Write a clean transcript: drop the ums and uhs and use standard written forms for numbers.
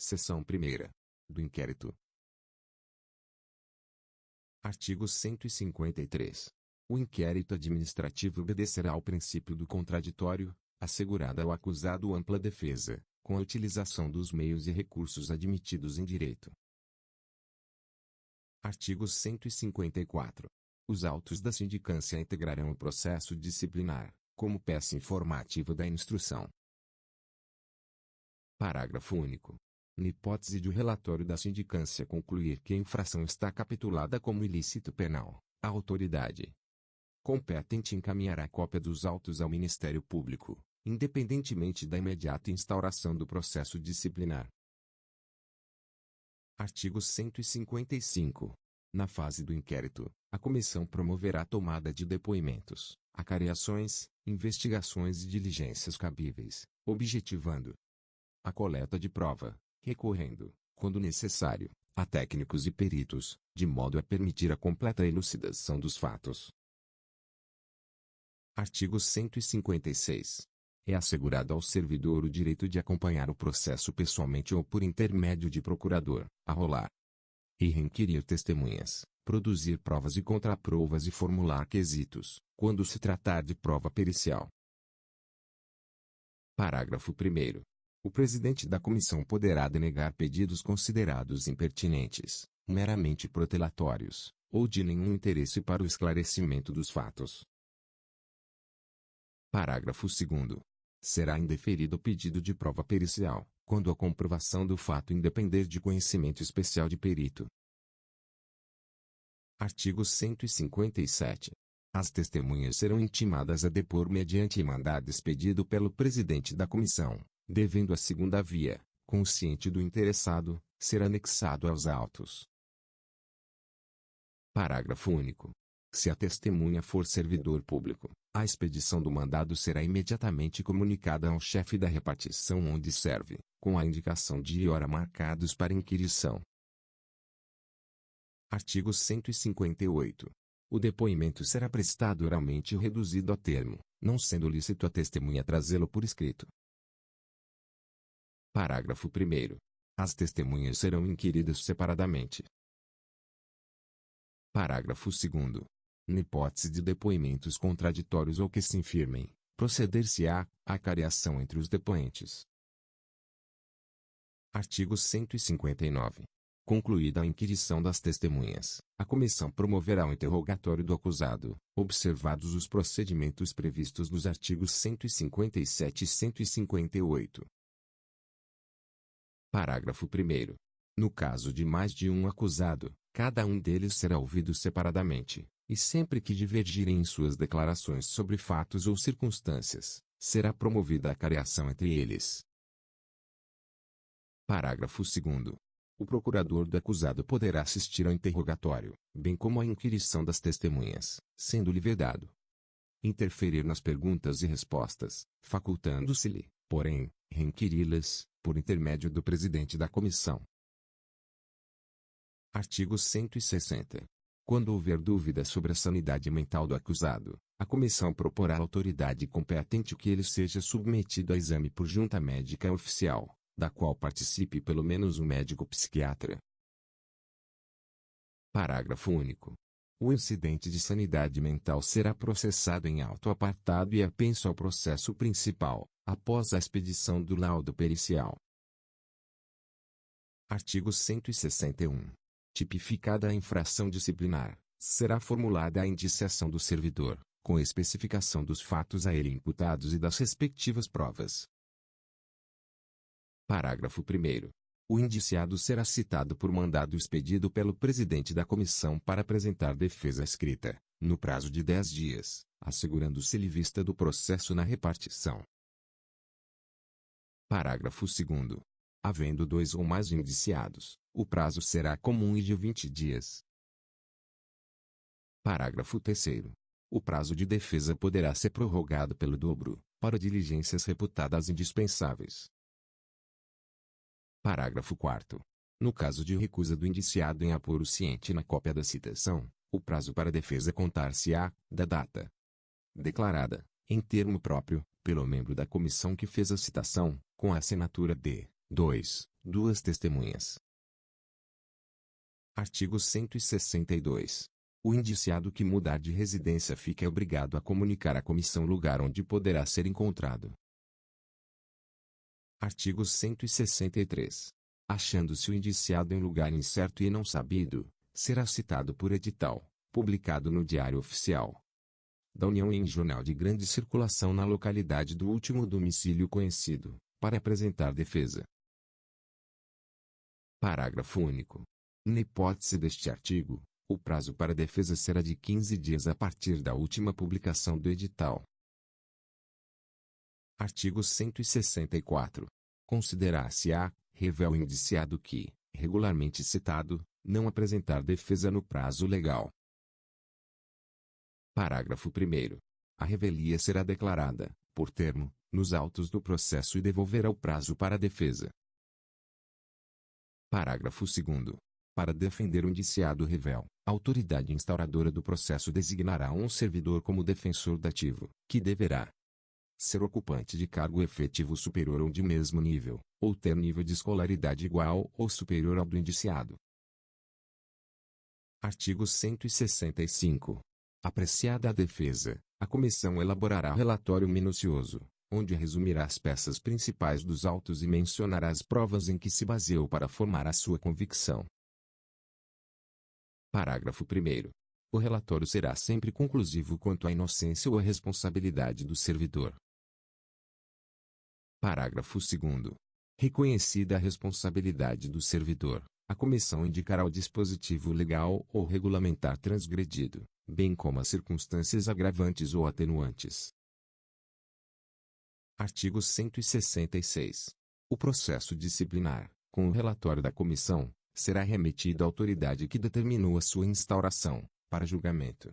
Seção 1ª. Do inquérito. Artigo 153. O inquérito administrativo obedecerá ao princípio do contraditório, assegurada ao acusado ampla defesa, com a utilização dos meios e recursos admitidos em direito. Artigo 154. Os autos da sindicância integrarão o processo disciplinar, como peça informativa da instrução. Parágrafo único. Na hipótese de o relatório da sindicância concluir que a infração está capitulada como ilícito penal, a autoridade competente encaminhará cópia dos autos ao Ministério Público, independentemente da imediata instauração do processo disciplinar. Artigo 155. Na fase do inquérito, a comissão promoverá a tomada de depoimentos, acariações, investigações e diligências cabíveis, objetivando a coleta de prova, recorrendo, quando necessário, a técnicos e peritos, de modo a permitir a completa elucidação dos fatos. Artigo 156. É assegurado ao servidor o direito de acompanhar o processo pessoalmente ou por intermédio de procurador, arrolar e requerir testemunhas, produzir provas e contraprovas e formular quesitos, quando se tratar de prova pericial. Parágrafo 1º. O presidente da comissão poderá denegar pedidos considerados impertinentes, meramente protelatórios, ou de nenhum interesse para o esclarecimento dos fatos. Parágrafo 2º. Será indeferido o pedido de prova pericial, quando a comprovação do fato independer de conhecimento especial de perito. Artigo 157. As testemunhas serão intimadas a depor mediante mandado expedido pelo presidente da comissão, devendo a segunda via, consciente do interessado, ser anexado aos autos. Parágrafo único. Se a testemunha for servidor público, a expedição do mandado será imediatamente comunicada ao chefe da repartição onde serve, com a indicação dia e hora marcados para inquirição. Artigo 158. O depoimento será prestado oralmente ou reduzido a termo, não sendo lícito a testemunha trazê-lo por escrito. Parágrafo 1º. As testemunhas serão inquiridas separadamente. Parágrafo 2º. Na hipótese de depoimentos contraditórios ou que se infirmem, proceder-se-á à acariação entre os depoentes. Artigo 159. Concluída a inquirição das testemunhas, a comissão promoverá o interrogatório do acusado, observados os procedimentos previstos nos artigos 157 e 158. Parágrafo 1º. No caso de mais de um acusado, cada um deles será ouvido separadamente, e sempre que divergirem em suas declarações sobre fatos ou circunstâncias, será promovida a acariação entre eles. Parágrafo 2º. O procurador do acusado poderá assistir ao interrogatório, bem como à inquirição das testemunhas, sendo-lhe vedado interferir nas perguntas e respostas, facultando-se-lhe, porém, requiri-las, por intermédio do presidente da comissão. Artigo 160. Quando houver dúvida sobre a sanidade mental do acusado, a comissão proporá à autoridade competente que ele seja submetido a exame por junta médica oficial, da qual participe pelo menos um médico psiquiatra. Parágrafo único. O incidente de sanidade mental será processado em auto apartado e apenso ao processo principal, após a expedição do laudo pericial. Artigo 161. Tipificada a infração disciplinar, será formulada a indiciação do servidor, com especificação dos fatos a ele imputados e das respectivas provas. Parágrafo 1º. O indiciado será citado por mandado expedido pelo presidente da comissão para apresentar defesa escrita, no prazo de 10 dias, assegurando-se-lhe vista do processo na repartição. Parágrafo 2º. Havendo dois ou mais indiciados, o prazo será comum e de 20 dias. Parágrafo 3º. O prazo de defesa poderá ser prorrogado pelo dobro, para diligências reputadas indispensáveis. Parágrafo 4º. No caso de recusa do indiciado em apor o ciente na cópia da citação, o prazo para defesa contar-se-á, da data declarada, em termo próprio, pelo membro da comissão que fez a citação, com a assinatura de 2. duas testemunhas. Artigo 162. O indiciado que mudar de residência fica obrigado a comunicar à comissão o lugar onde poderá ser encontrado. Artigo 163. Achando-se o indiciado em lugar incerto e não sabido, será citado por edital, publicado no Diário Oficial da União e em jornal de grande circulação na localidade do último domicílio conhecido, para apresentar defesa. Parágrafo único. Na hipótese deste artigo, o prazo para defesa será de 15 dias a partir da última publicação do edital. Artigo 164. Considerar-se-á rével indiciado que, regularmente citado, não apresentar defesa no prazo legal. Parágrafo 1º. A revelia será declarada, por termo, nos autos do processo e devolverá o prazo para a defesa. Parágrafo 2º. Para defender o indiciado rével, a autoridade instauradora do processo designará um servidor como defensor dativo, que deverá ser ocupante de cargo efetivo superior ou de mesmo nível, ou ter nível de escolaridade igual ou superior ao do indiciado. Artigo 165. Apreciada a defesa, a comissão elaborará relatório minucioso, onde resumirá as peças principais dos autos e mencionará as provas em que se baseou para formar a sua convicção. Parágrafo 1º. O relatório será sempre conclusivo quanto à inocência ou à responsabilidade do servidor. Parágrafo 2º. Reconhecida a responsabilidade do servidor, a comissão indicará o dispositivo legal ou regulamentar transgredido, bem como as circunstâncias agravantes ou atenuantes. Artigo 166. O processo disciplinar, com o relatório da comissão, será remetido à autoridade que determinou a sua instauração, para julgamento.